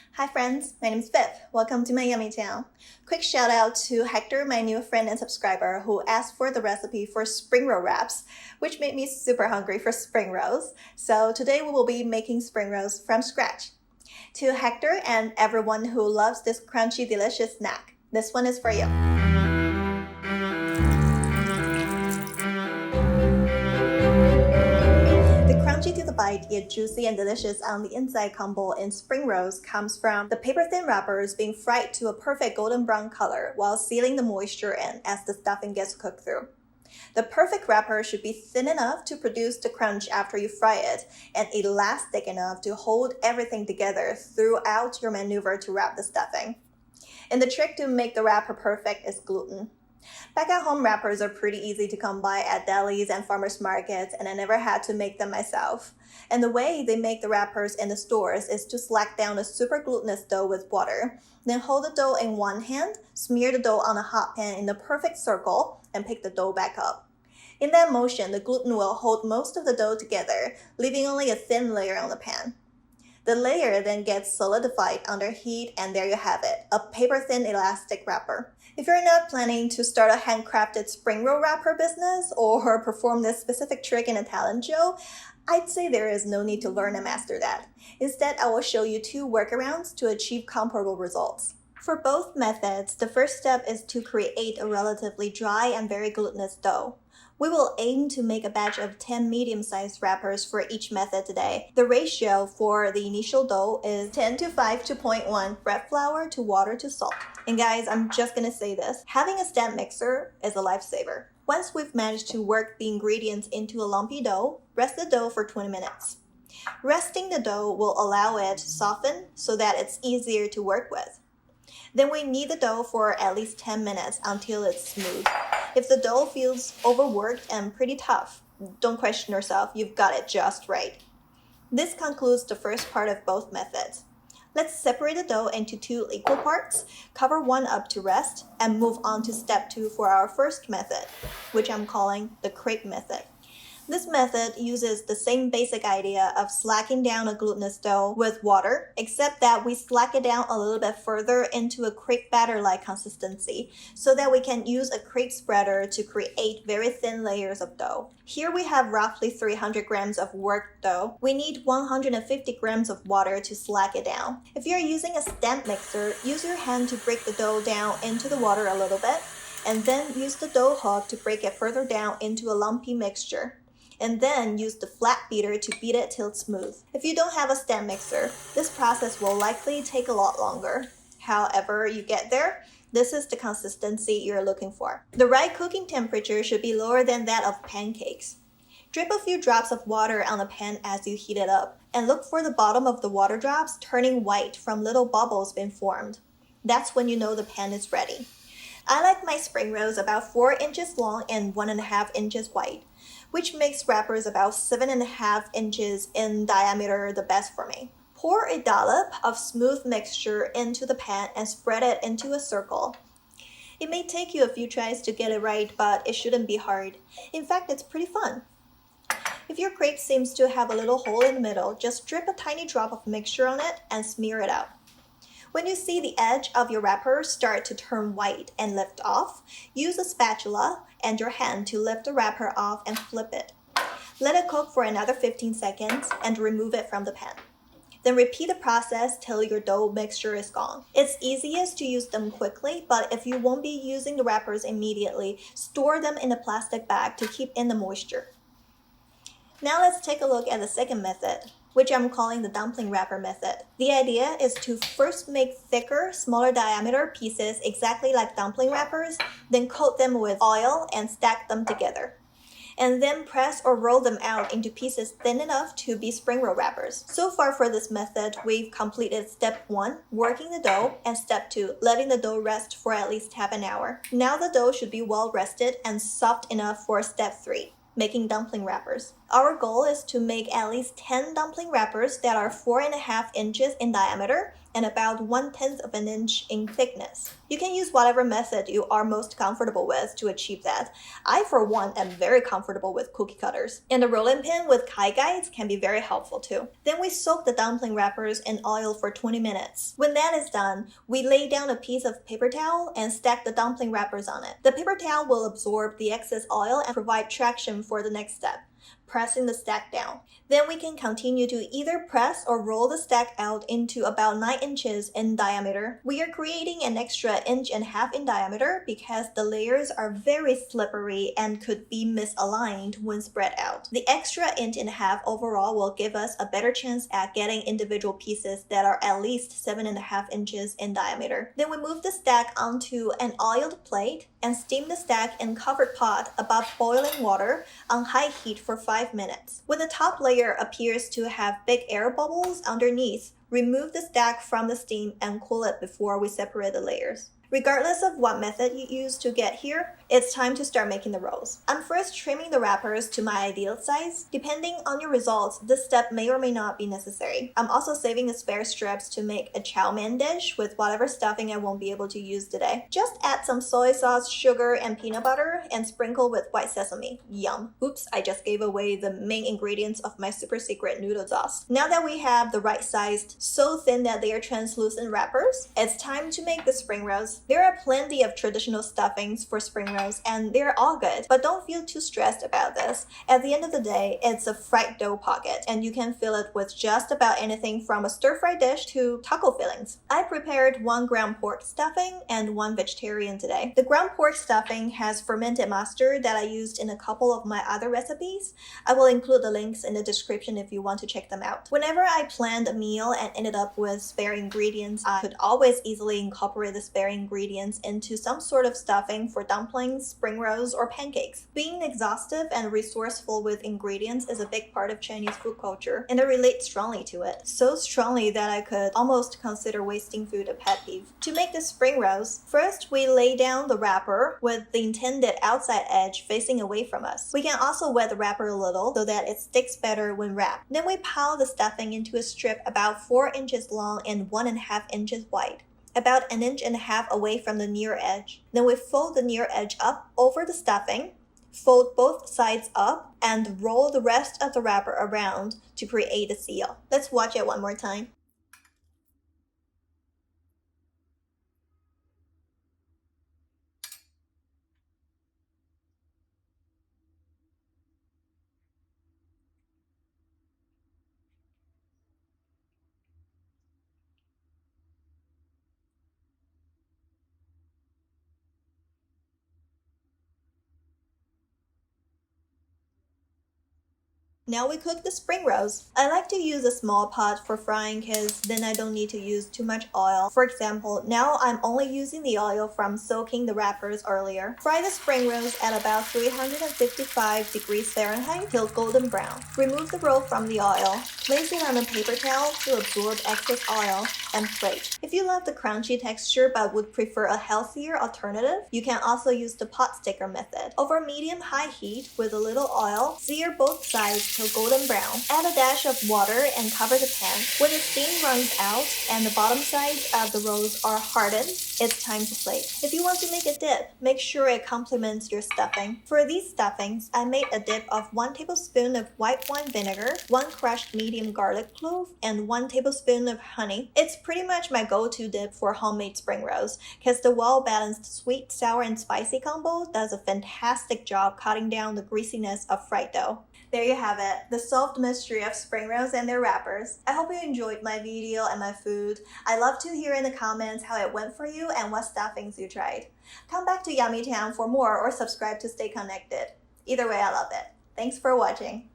Hi friends, my name is Viv. Welcome to my Yummytown. Quick shout out to Hector, my new friend and subscriber, who asked for the recipe for spring roll wraps, which made me super hungry for spring rolls. So today we will be making spring rolls from scratch. To Hector and everyone who loves this crunchy, delicious snack, this one is for you. The crunchy to the bite, yet juicy and delicious on the inside combo in spring rolls comes from the paper-thin wrappers being fried to a perfect golden brown color while sealing the moisture in as the stuffing gets cooked through. The perfect wrapper should be thin enough to produce the crunch after you fry it and elastic enough to hold everything together throughout your maneuver to wrap the stuffing. And the trick to make the wrapper perfect is gluten. Back at home, wrappers are pretty easy to come by at delis and farmers markets, and I never had to make them myself. And the way they make the wrappers in the stores is to slack down a super glutinous dough with water, then hold the dough in one hand, smear the dough on a hot pan in the perfect circle, and pick the dough back up. In that motion, the gluten will hold most of the dough together, leaving only a thin layer on the pan. The layer then gets solidified under heat, and there you have it, a paper-thin elastic wrapper. If you're not planning to start a handcrafted spring roll wrapper business or perform this specific trick in a talent show, I'd say there is no need to learn and master that. Instead, I will show you 2 workarounds to achieve comparable results. For both methods, the first step is to create a relatively dry and very glutinous dough. We will aim to make a batch of 10 medium-sized wrappers for each method today. The ratio for the initial dough is 10 to 5 to 0.1 bread flour to water to salt. And guys, I'm just gonna say this, having a stand mixer is a lifesaver. Once we've managed to work the ingredients into a lumpy dough, rest the dough for 20 minutes. Resting the dough will allow it to soften so that it's easier to work with. Then we knead the dough for at least 10 minutes until it's smooth. If the dough feels overworked and pretty tough, don't question yourself, you've got it just right. This concludes the first part of both methods. Let's separate the dough into 2 equal parts, cover one up to rest, and move on to step 2 for our first method, which I'm calling the Crepe Method. This method uses the same basic idea of slacking down a glutinous dough with water, except that we slack it down a little bit further into a crepe batter-like consistency so that we can use a crepe spreader to create very thin layers of dough. Here we have roughly 300 grams of worked dough. We need 150 grams of water to slack it down. If you're using a stand mixer, use your hand to break the dough down into the water a little bit, and then use the dough hook to break it further down into a lumpy mixture. And then use the flat beater to beat it till it's smooth. If you don't have a stand mixer, this process will likely take a lot longer. However you get there, this is the consistency you're looking for. The right cooking temperature should be lower than that of pancakes. Drip a few drops of water on the pan as you heat it up, and look for the bottom of the water drops turning white from little bubbles being formed. That's when you know the pan is ready. I like my spring rolls about 4 inches long and 1.5 inches wide, which makes wrappers about 7.5 inches in diameter the best for me. Pour a dollop of smooth mixture into the pan and spread it into a circle. It may take you a few tries to get it right, but it shouldn't be hard. In fact, it's pretty fun. If your crepe seems to have a little hole in the middle, just drip a tiny drop of mixture on it and smear it out. When you see the edge of your wrapper start to turn white and lift off, use a spatula and your hand to lift the wrapper off and flip it. Let it cook for another 15 seconds and remove it from the pan. Then repeat the process till your dough mixture is gone. It's easiest to use them quickly, but if you won't be using the wrappers immediately, store them in a plastic bag to keep in the moisture. Now let's take a look at the second method, which I'm calling the dumpling wrapper method. The idea is to first make thicker, smaller diameter pieces exactly like dumpling wrappers, then coat them with oil and stack them together. And then press or roll them out into pieces thin enough to be spring roll wrappers. So far for this method, we've completed step 1, working the dough, and step 2, letting the dough rest for at least half an hour. Now the dough should be well rested and soft enough for step 3. Making dumpling wrappers. Our goal is to make at least 10 dumpling wrappers that are 4.5 inches in diameter and about 1/10 of an inch in thickness. You can use whatever method you are most comfortable with to achieve that. I, for one, am very comfortable with cookie cutters. And a rolling pin with Kai guides can be very helpful too. Then we soak the dumpling wrappers in oil for 20 minutes. When that is done, we lay down a piece of paper towel and stack the dumpling wrappers on it. The paper towel will absorb the excess oil and provide traction for the next step, pressing the stack down. Then we can continue to either press or roll the stack out into about 9 inches in diameter. We are creating an extra 1.5 inches in diameter because the layers are very slippery and could be misaligned when spread out. The extra 1.5 inches overall will give us a better chance at getting individual pieces that are at least 7.5 inches in diameter. Then we move the stack onto an oiled plate and steam the stack in covered pot above boiling water on high heat for 5 minutes. When the top layer appears to have big air bubbles underneath, remove the stack from the steam and cool it before we separate the layers. Regardless of what method you use to get here, it's time to start making the rolls. I'm first trimming the wrappers to my ideal size. Depending on your results, this step may or may not be necessary. I'm also saving the spare strips to make a chow mein dish with whatever stuffing I won't be able to use today. Just add some soy sauce, sugar, and peanut butter and sprinkle with white sesame. Yum. Oops, I just gave away the main ingredients of my super secret noodle sauce. Now that we have the right sized, so thin that they are translucent wrappers, it's time to make the spring rolls. There are plenty of traditional stuffings for spring rolls and they're all good, but don't feel too stressed about this. At the end of the day, it's a fried dough pocket and you can fill it with just about anything from a stir-fry dish to taco fillings. I prepared 1 ground pork stuffing and 1 vegetarian today. The ground pork stuffing has fermented mustard that I used in a couple of my other recipes. I will include the links in the description if you want to check them out. Whenever I planned a meal and ended up with spare ingredients, I could always easily incorporate the spare ingredients into some sort of stuffing for dumplings, spring rolls, or pancakes. Being exhaustive and resourceful with ingredients is a big part of Chinese food culture, and I relate strongly to it. So strongly that I could almost consider wasting food a pet peeve. To make the spring rolls, first we lay down the wrapper with the intended outside edge facing away from us. We can also wet the wrapper a little so that it sticks better when wrapped. Then we pile the stuffing into a strip about 4 inches long and 1.5 inches wide, about 1.5 inches away from the near edge. Then we fold the near edge up over the stuffing, fold both sides up, and roll the rest of the wrapper around to create a seal. Let's watch it one more time. Now we cook the spring rolls. I like to use a small pot for frying because then I don't need to use too much oil. For example, now I'm only using the oil from soaking the wrappers earlier. Fry the spring rolls at about 355 degrees Fahrenheit till golden brown. Remove the roll from the oil, place it on a paper towel to absorb excess oil, and plate. If you love the crunchy texture but would prefer a healthier alternative, you can also use the pot sticker method. Over medium-high heat with a little oil, sear both sides till golden brown. Add a dash of water and cover the pan. When the steam runs out and the bottom sides of the rolls are hardened, it's time to plate. If you want to make a dip, make sure it complements your stuffing. For these stuffings, I made a dip of 1 tablespoon of white wine vinegar, 1 crushed medium garlic clove, and 1 tablespoon of honey. It's pretty much my go-to dip for homemade spring rolls because the well-balanced sweet, sour, and spicy combo does a fantastic job cutting down the greasiness of fried dough. There you have it, the solved mystery of spring rolls and their wrappers. I hope you enjoyed my video and my food. I'd love to hear in the comments how it went for you and what stuffings you tried. Come back to Yummytown for more or subscribe to stay connected. Either way, I love it. Thanks for watching.